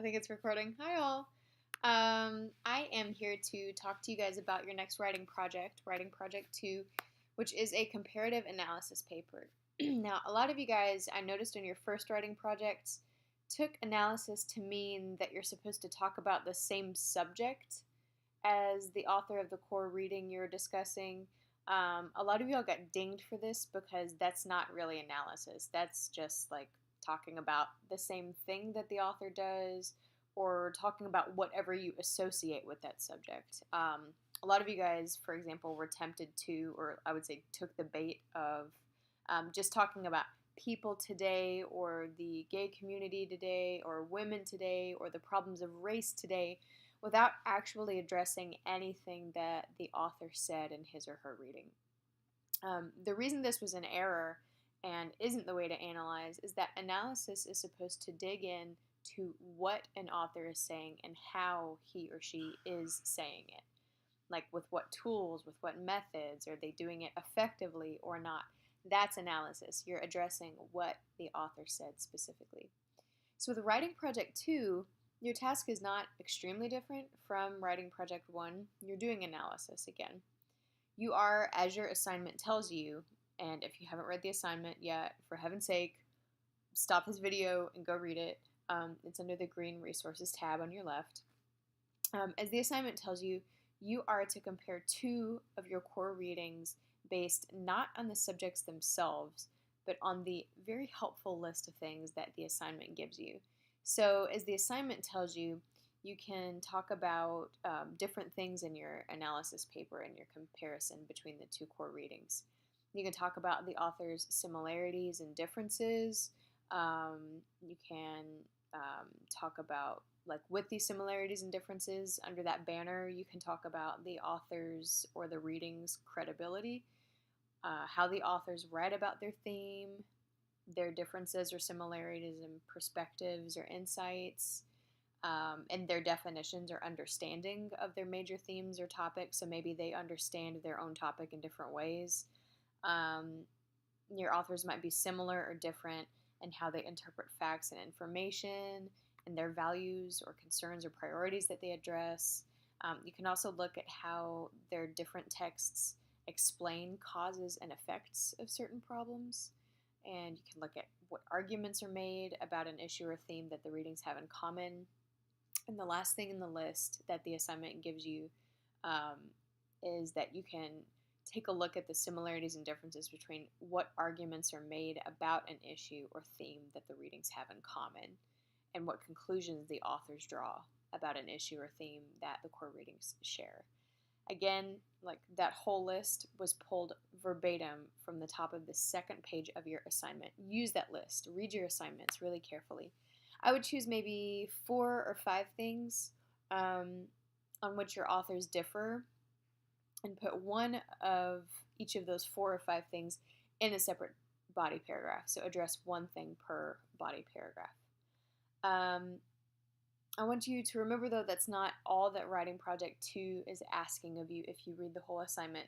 I think it's recording. Hi, all. I am here to talk to you guys about your next Writing Project 2, which is a comparative analysis paper. Now, a lot of you guys, I noticed in your first writing projects, took analysis to mean that you're supposed to talk about the same subject as the author of the core reading you're discussing. A lot of y'all got dinged for this because that's not really analysis. That's just like talking about the same thing that the author does or talking about whatever you associate with that subject. A lot of you guys, for example, were tempted to, or I would say took the bait of just talking about people today or the gay community today or women today or the problems of race today without actually addressing anything that the author said in his or her reading. The reason this was an error and isn't the way to analyze is that analysis is supposed to dig in to what an author is saying and how he or she is saying it. Like with what tools, with what methods, are they doing it effectively or not? That's analysis. You're addressing what the author said specifically. So with Writing Project 2, your task is not extremely different from Writing Project 1. You're doing analysis again. You are, as your assignment tells you, and if you haven't read the assignment yet, for heaven's sake, stop this video and go read it. It's under the green resources tab on your left. As the assignment tells you, you are to compare two of your core readings based not on the subjects themselves, but on the very helpful list of things that the assignment gives you. So as the assignment tells you, you can talk about different things in your analysis paper and your comparison between the two core readings. You can talk about the author's similarities and differences. You can talk about, like, with these similarities and differences, under that banner, you can talk about the author's or the reading's credibility, how the authors write about their theme, their differences or similarities in perspectives or insights, and their definitions or understanding of their major themes or topics. So maybe they understand their own topic in different ways. Your authors might be similar or different in how they interpret facts and information and their values or concerns or priorities that they address. You can also look at how their different texts explain causes and effects of certain problems. And you can look at what arguments are made about an issue or theme that the readings have in common. And the last thing in the list that the assignment gives you is that you can take a look at the similarities and differences between what arguments are made about an issue or theme that the readings have in common and what conclusions the authors draw about an issue or theme that the core readings share. Again, like, that whole list was pulled verbatim from the top of the second page of your assignment. Use that list. Read your assignments really carefully. I would choose maybe 4 or 5 things on which your authors differ and put one of each of those 4 or 5 things in a separate body paragraph. So address one thing per body paragraph. I want you to remember, though, that's not all that Writing Project 2 is asking of you if you read the whole assignment.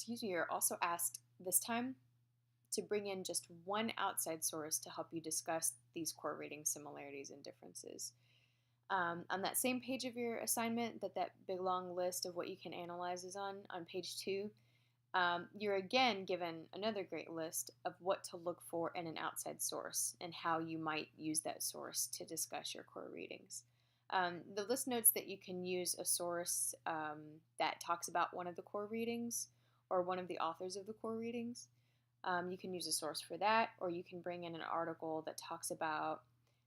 You're also asked this time to bring in just one outside source to help you discuss these core reading similarities and differences. On that same page of your assignment that big long list of what you can analyze is on page 2, you're again given another great list of what to look for in an outside source and how you might use that source to discuss your core readings. The list notes that you can use a source that talks about one of the core readings or one of the authors of the core readings. You can use a source for that, or you can bring in an article that talks about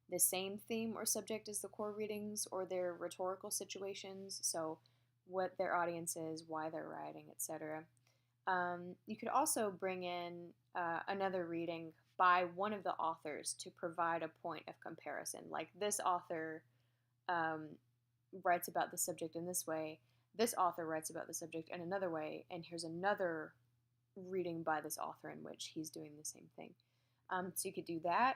the same theme or subject as the core readings or their rhetorical situations, so what their audience is, why they're writing, etc. You could also bring in another reading by one of the authors to provide a point of comparison. Like, this author writes about the subject in this way, this author writes about the subject in another way, and here's another reading by this author in which he's doing the same thing. So you could do that.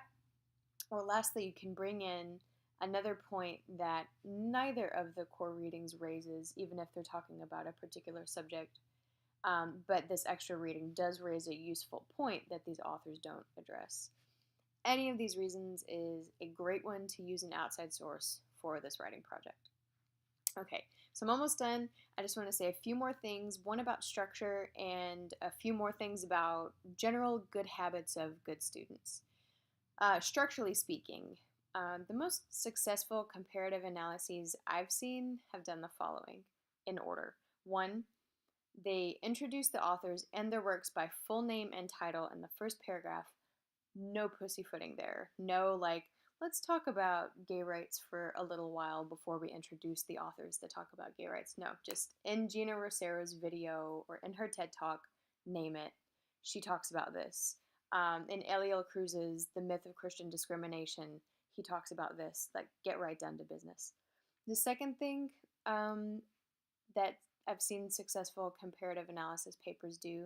Or lastly, you can bring in another point that neither of the core readings raises, even if they're talking about a particular subject. But this extra reading does raise a useful point that these authors don't address. Any of these reasons is a great one to use an outside source for this writing project. Okay, so I'm almost done. I just want to say a few more things, one about structure and a few more things about general good habits of good students. Structurally speaking, the most successful comparative analyses I've seen have done the following in order. One, they introduce the authors and their works by full name and title in the first paragraph. No pussyfooting there. No, like, let's talk about gay rights for a little while before we introduce the authors that talk about gay rights. No, just in Gina Rosero's video or in her TED Talk, name it, she talks about this. In Eliel Cruz's The Myth of Christian Discrimination, he talks about this, like, get right down to business. The second thing that I've seen successful comparative analysis papers do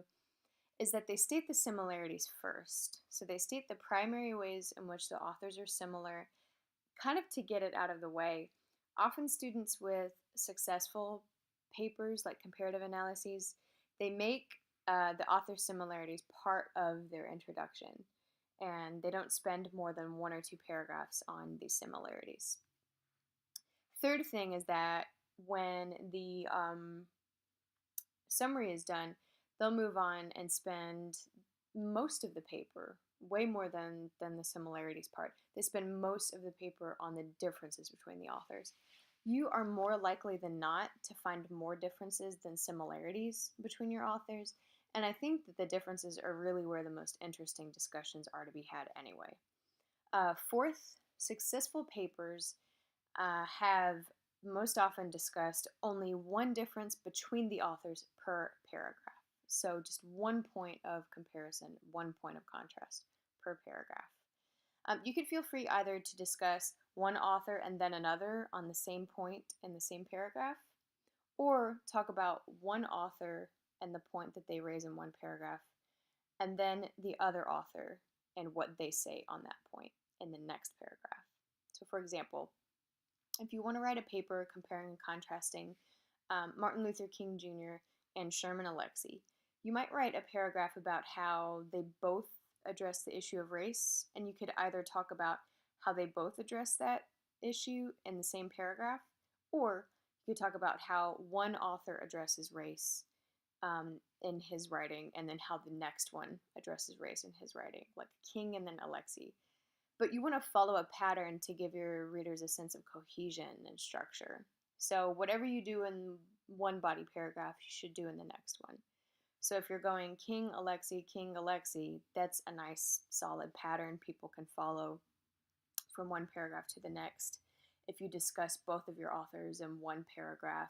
is that they state the similarities first. So they state the primary ways in which the authors are similar, kind of to get it out of the way. Often students with successful papers like comparative analyses, they make the author similarities part of their introduction, and they don't spend more than 1 or 2 paragraphs on these similarities. Third thing is that when the summary is done, they'll move on and spend most of the paper, way more than the similarities part. They spend most of the paper on the differences between the authors. You are more likely than not to find more differences than similarities between your authors, and I think that the differences are really where the most interesting discussions are to be had anyway. Fourth, successful papers have most often discussed only one difference between the authors per paragraph. So just 1 point of comparison, 1 point of contrast per paragraph. You could feel free either to discuss one author and then another on the same point in the same paragraph, or talk about one author and the point that they raise in one paragraph, and then the other author and what they say on that point in the next paragraph. So for example, if you want to write a paper comparing and contrasting Martin Luther King Jr. and Sherman Alexie, you might write a paragraph about how they both address the issue of race, and you could either talk about how they both address that issue in the same paragraph, or you could talk about how one author addresses race in his writing, and then how the next one addresses race in his writing, like King and then Alexie. But you want to follow a pattern to give your readers a sense of cohesion and structure. So whatever you do in one body paragraph, you should do in the next one. So if you're going King, Alexie, that's a nice solid pattern people can follow from one paragraph to the next. If you discuss both of your authors in one paragraph,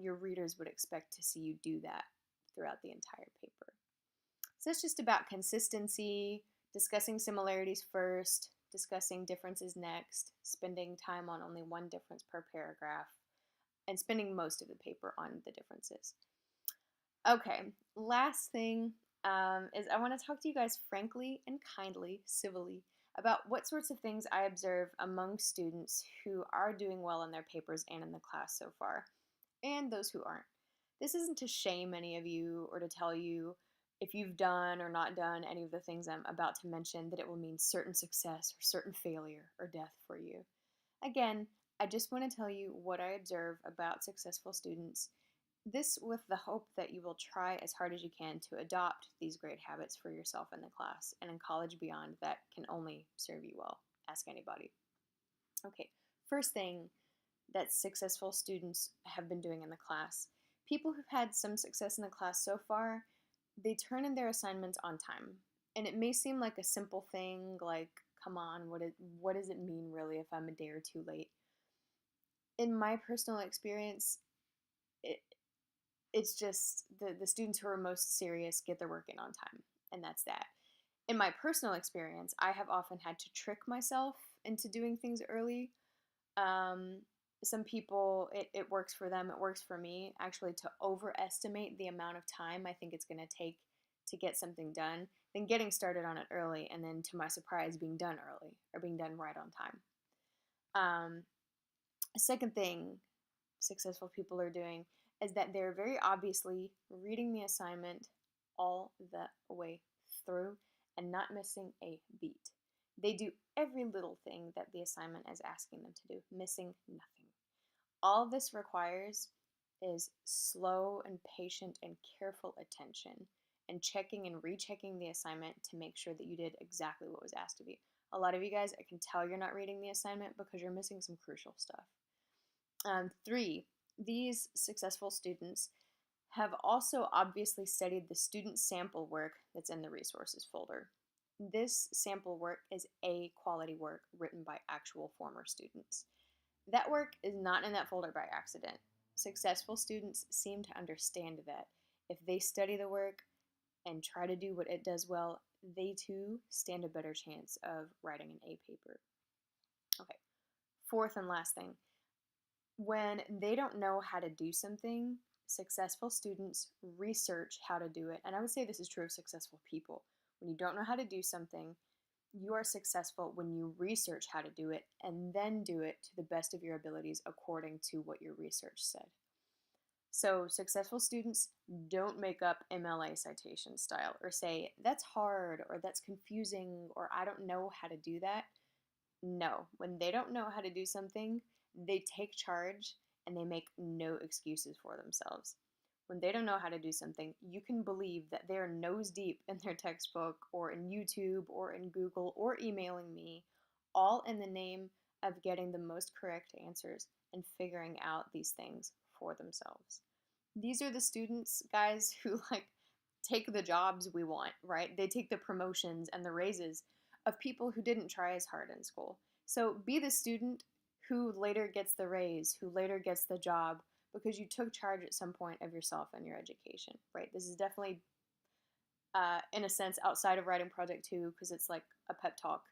your readers would expect to see you do that throughout the entire paper. So it's just about consistency, discussing similarities first, discussing differences next, spending time on only one difference per paragraph, and spending most of the paper on the differences. Okay, last thing is I want to talk to you guys frankly and kindly, civilly, about what sorts of things I observe among students who are doing well in their papers and in the class so far, and those who aren't. This isn't to shame any of you or to tell you if you've done or not done any of the things I'm about to mention that it will mean certain success or certain failure or death for you. Again, I just want to tell you what I observe about successful students, this with the hope that you will try as hard as you can to adopt these great habits for yourself in the class and in college beyond that can only serve you well. Ask anybody. Okay, first thing that successful students have been doing in the class. People who've had some success in the class so far, they turn in their assignments on time. And it may seem like a simple thing, like, come on, what does it mean really if I'm a day or two late? In my personal experience, it's just the students who are most serious get their work in on time, and that's that. In my personal experience, I have often had to trick myself into doing things early. Some people, it works for them, it works for me, actually, to overestimate the amount of time I think it's going to take to get something done, then getting started on it early, and then to my surprise, being done early, or being done right on time. A second thing successful people are doing is that they're very obviously reading the assignment all the way through and not missing a beat. They do every little thing that the assignment is asking them to do, missing nothing. All this requires is slow and patient and careful attention and checking and rechecking the assignment to make sure that you did exactly what was asked of you. A lot of you guys, I can tell you're not reading the assignment because you're missing some crucial stuff. 3, these successful students have also obviously studied the student sample work that's in the resources folder. This sample work is A quality work written by actual former students. That work is not in that folder by accident. Successful students seem to understand that. If they study the work and try to do what it does well, they too stand a better chance of writing an A paper. Okay, fourth and last thing. When they don't know how to do something, successful students research how to do it. And I would say this is true of successful people. When you don't know how to do something, you are successful when you research how to do it and then do it to the best of your abilities according to what your research said. So, successful students don't make up MLA citation style or say, that's hard or that's confusing or I don't know how to do that. No, when they don't know how to do something, they take charge and they make no excuses for themselves. When they don't know how to do something, you can believe that they're nose deep in their textbook or in YouTube or in Google or emailing me, all in the name of getting the most correct answers and figuring out these things for themselves. These are the students, guys, who take the jobs we want, right? They take the promotions and the raises of people who didn't try as hard in school. So be the student who later gets the raise, who later gets the job, because you took charge at some point of yourself and your education, right? This is definitely, in a sense, outside of Writing Project 2, because it's like a pep talk,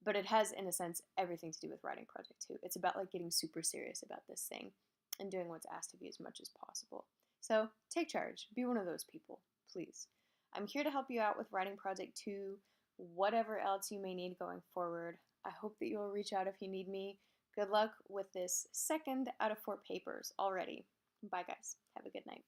but it has, in a sense, everything to do with Writing Project 2. It's about getting super serious about this thing and doing what's asked of you as much as possible. So take charge. Be one of those people, please. I'm here to help you out with Writing Project 2, whatever else you may need going forward. I hope that you'll reach out if you need me. Good luck with this 2nd out of 4 papers already. Bye, guys. Have a good night.